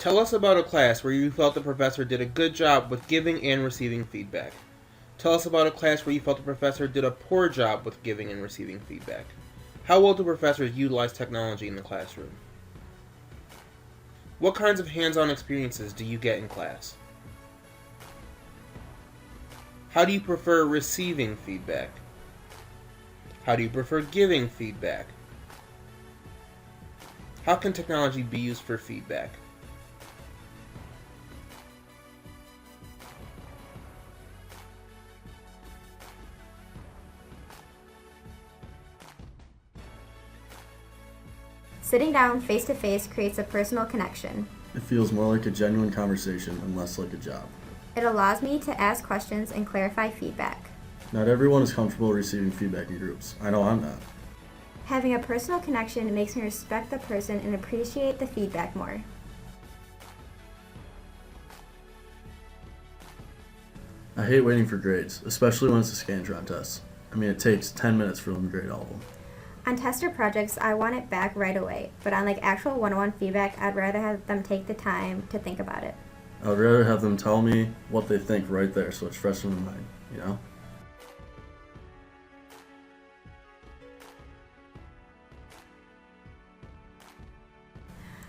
Tell us about a class where you felt the professor did a good job with giving and receiving feedback. Tell us about a class where you felt the professor did a poor job with giving and receiving feedback. How well do professors utilize technology in the classroom? What kinds of hands-on experiences do you get in class? How do you prefer receiving feedback? How do you prefer giving feedback? How can technology be used for feedback? Sitting down face-to-face creates a personal connection. It feels more like a genuine conversation and less like a job. It allows me to ask questions and clarify feedback. Not everyone is comfortable receiving feedback in groups. I know I'm not. Having a personal connection makes me respect the person and appreciate the feedback more. I hate waiting for grades, especially when it's a Scantron test. I mean, it takes 10 minutes for them to grade all of them. On tester projects, I want it back right away, but on actual one-on-one feedback, I'd rather have them take the time to think about it. I would rather have them tell me what they think right there so it's fresh in my mind, you know?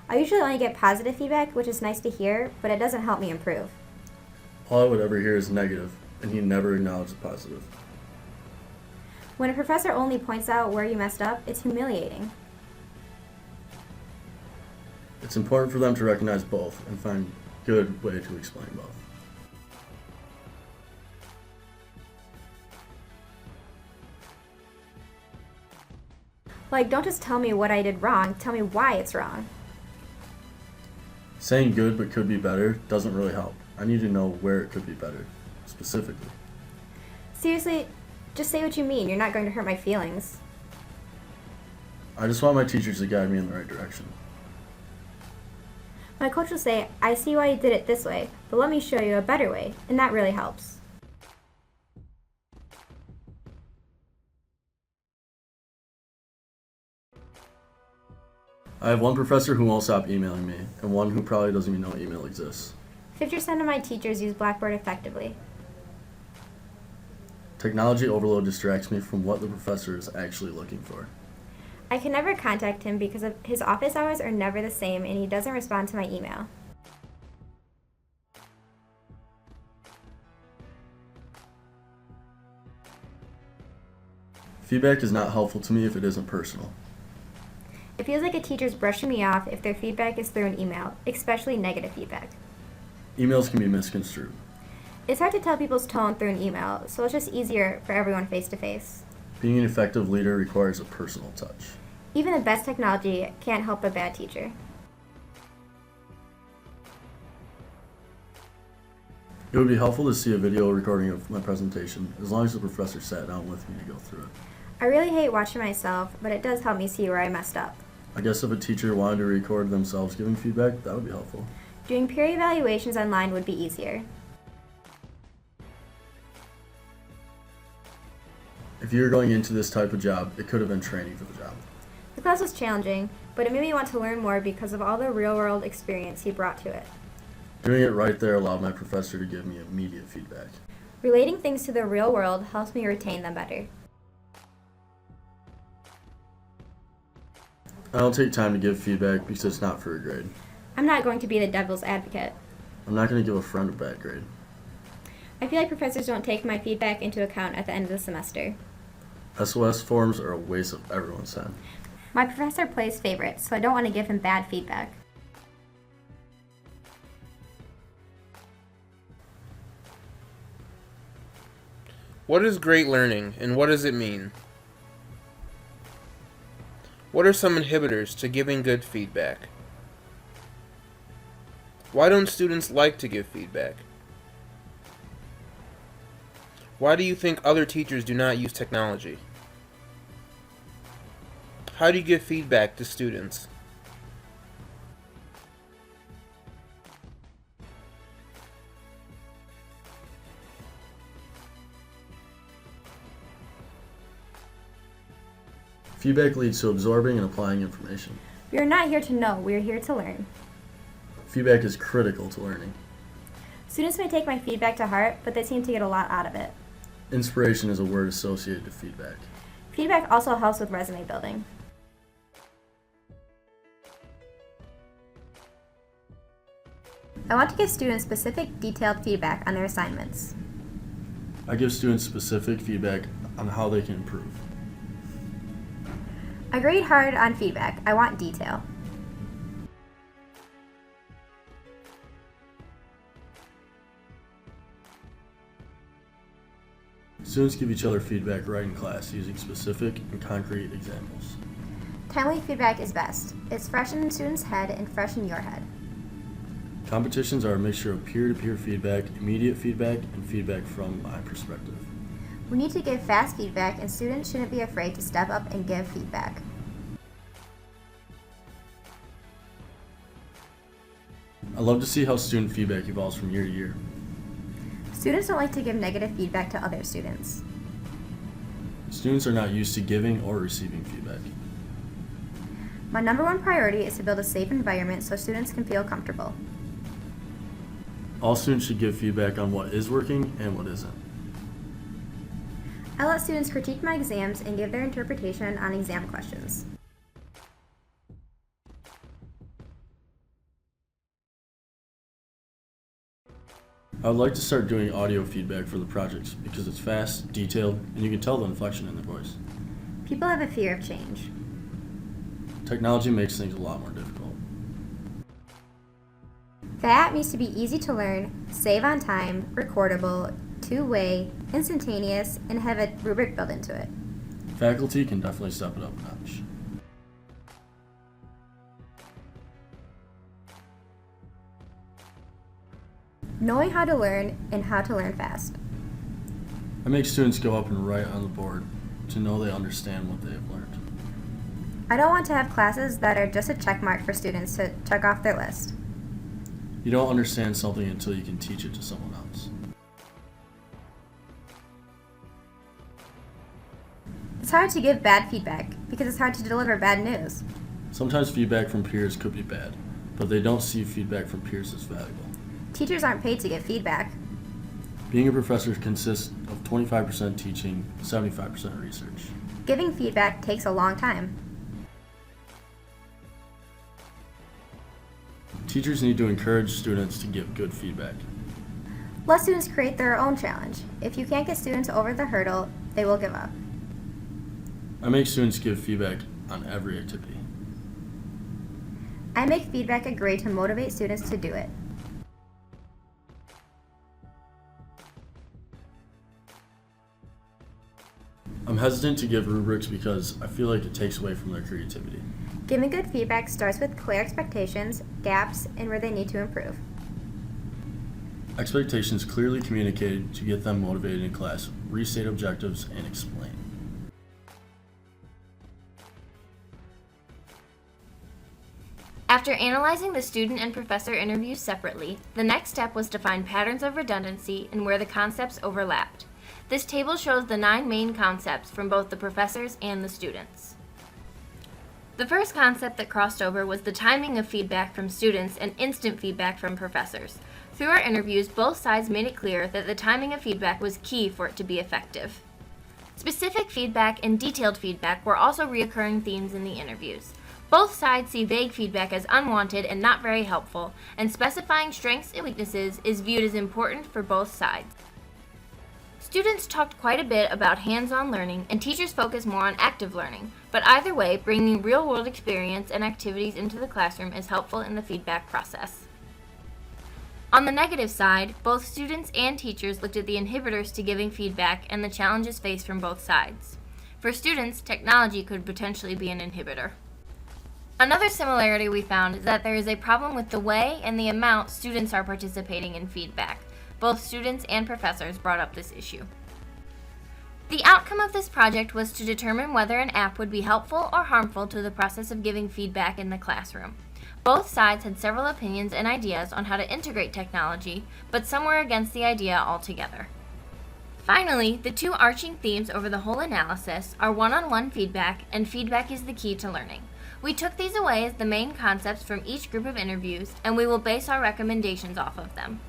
I usually only get positive feedback, which is nice to hear, but it doesn't help me improve. All I would ever hear is negative, and he never acknowledged the positive. When a professor only points out where you messed up, it's humiliating. It's important for them to recognize both and find a good way to explain both. Don't just tell me what I did wrong, tell me why it's wrong. Saying good but could be better doesn't really help. I need to know where it could be better, specifically. Seriously, just say what you mean. You're not going to hurt my feelings. I just want my teachers to guide me in the right direction. My coach will say, I see why you did it this way, but let me show you a better way, and that really helps. I have one professor who won't stop emailing me, and one who probably doesn't even know email exists. 50% of my teachers use Blackboard effectively. Technology overload distracts me from what the professor is actually looking for. I can never contact him because his office hours are never the same and he doesn't respond to my email. Feedback is not helpful to me if it isn't personal. It feels like a teacher's brushing me off if their feedback is through an email, especially negative feedback. Emails can be misconstrued. It's hard to tell people's tone through an email, so it's just easier for everyone face-to-face. Being an effective leader requires a personal touch. Even the best technology can't help a bad teacher. It would be helpful to see a video recording of my presentation, as long as the professor sat down with me to go through it. I really hate watching myself, but it does help me see where I messed up. I guess if a teacher wanted to record themselves giving feedback, that would be helpful. Doing peer evaluations online would be easier. If you were going into this type of job, it could have been training for the job. The class was challenging, but it made me want to learn more because of all the real-world experience he brought to it. Doing it right there allowed my professor to give me immediate feedback. Relating things to the real world helps me retain them better. I don't take time to give feedback because it's not for a grade. I'm not going to be the devil's advocate. I'm not going to give a friend a bad grade. I feel like professors don't take my feedback into account at the end of the semester. SOS forms are a waste of everyone's time. My professor plays favorites, so I don't want to give him bad feedback. What is great learning, and what does it mean? What are some inhibitors to giving good feedback? Why don't students like to give feedback? Why do you think other teachers do not use technology? How do you give feedback to students? Feedback leads to absorbing and applying information. We are not here to know, we are here to learn. Feedback is critical to learning. Students may take my feedback to heart, but they seem to get a lot out of it. Inspiration is a word associated to feedback. Feedback also helps with resume building. I want to give students specific, detailed feedback on their assignments. I give students specific feedback on how they can improve. I grade hard on feedback. I want detail. Students give each other feedback right in class using specific and concrete examples. Timely feedback is best. It's fresh in the student's head and fresh in your head. Competitions are a mixture of peer-to-peer feedback, immediate feedback, and feedback from my perspective. We need to give fast feedback, and students shouldn't be afraid to step up and give feedback. I love to see how student feedback evolves from year to year. Students don't like to give negative feedback to other students. Students are not used to giving or receiving feedback. My number one priority is to build a safe environment so students can feel comfortable. All students should give feedback on what is working and what isn't. I let students critique my exams and give their interpretation on exam questions. I would like to start doing audio feedback for the projects because it's fast, detailed, and you can tell the inflection in their voice. People have a fear of change. Technology makes things a lot more difficult. The app needs to be easy to learn, save on time, recordable, two-way, instantaneous, and have a rubric built into it. Faculty can definitely step it up a notch. Knowing how to learn and how to learn fast. I make students go up and write on the board to know they understand what they have learned. I don't want to have classes that are just a check mark for students to check off their list. You don't understand something until you can teach it to someone else. It's hard to give bad feedback because it's hard to deliver bad news. Sometimes feedback from peers could be bad, but they don't see feedback from peers as valuable. Teachers aren't paid to give feedback. Being a professor consists of 25% teaching, 75% research. Giving feedback takes a long time. Teachers need to encourage students to give good feedback. Let students create their own challenge. If you can't get students over the hurdle, they will give up. I make students give feedback on every activity. I make feedback a grade to motivate students to do it. I'm hesitant to give rubrics because I feel like it takes away from their creativity. Giving good feedback starts with clear expectations, gaps, and where they need to improve. Expectations clearly communicated to get them motivated in class, restate objectives, and explain. After analyzing the student and professor interviews separately, the next step was to find patterns of redundancy and where the concepts overlapped. This table shows the 9 main concepts from both the professors and the students. The first concept that crossed over was the timing of feedback from students and instant feedback from professors. Through our interviews, both sides made it clear that the timing of feedback was key for it to be effective. Specific feedback and detailed feedback were also recurring themes in the interviews. Both sides see vague feedback as unwanted and not very helpful, and specifying strengths and weaknesses is viewed as important for both sides. Students talked quite a bit about hands-on learning, and teachers focused more on active learning, but either way, bringing real-world experience and activities into the classroom is helpful in the feedback process. On the negative side, both students and teachers looked at the inhibitors to giving feedback and the challenges faced from both sides. For students, technology could potentially be an inhibitor. Another similarity we found is that there is a problem with the way and the amount students are participating in feedback. Both students and professors brought up this issue. The outcome of this project was to determine whether an app would be helpful or harmful to the process of giving feedback in the classroom. Both sides had several opinions and ideas on how to integrate technology, but some were against the idea altogether. Finally, the 2 arching themes over the whole analysis are one-on-one feedback and feedback is the key to learning. We took these away as the main concepts from each group of interviews, and we will base our recommendations off of them.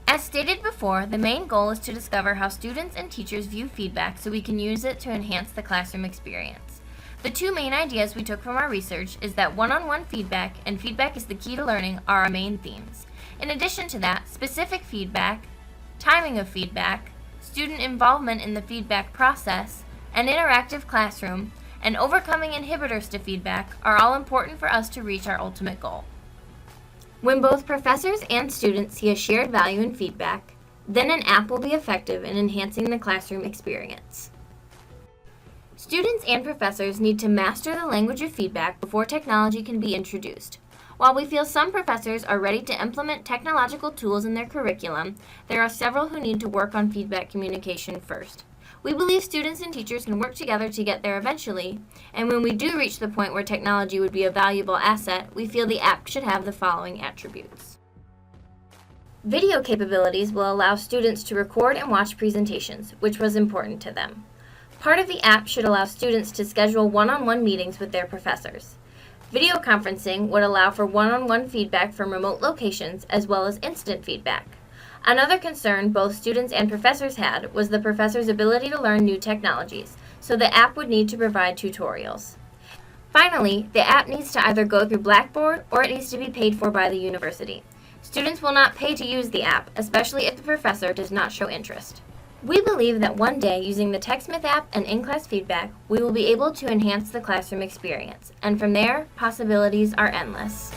As stated before, the main goal is to discover how students and teachers view feedback so we can use it to enhance the classroom experience. The two main ideas we took from our research is that one-on-one feedback and feedback is the key to learning are our main themes. In addition to that, specific feedback, timing of feedback, student involvement in the feedback process, an interactive classroom, and overcoming inhibitors to feedback are all important for us to reach our ultimate goal. When both professors and students see a shared value in feedback, then an app will be effective in enhancing the classroom experience. Students and professors need to master the language of feedback before technology can be introduced. While we feel some professors are ready to implement technological tools in their curriculum, there are several who need to work on feedback communication first. We believe students and teachers can work together to get there eventually, and when we do reach the point where technology would be a valuable asset, we feel the app should have the following attributes. Video capabilities will allow students to record and watch presentations, which was important to them. Part of the app should allow students to schedule one-on-one meetings with their professors. Video conferencing would allow for one-on-one feedback from remote locations as well as instant feedback. Another concern both students and professors had was the professor's ability to learn new technologies, so the app would need to provide tutorials. Finally, the app needs to either go through Blackboard or it needs to be paid for by the university. Students will not pay to use the app, especially if the professor does not show interest. We believe that one day, using the TechSmith app and in-class feedback, we will be able to enhance the classroom experience, and from there, possibilities are endless.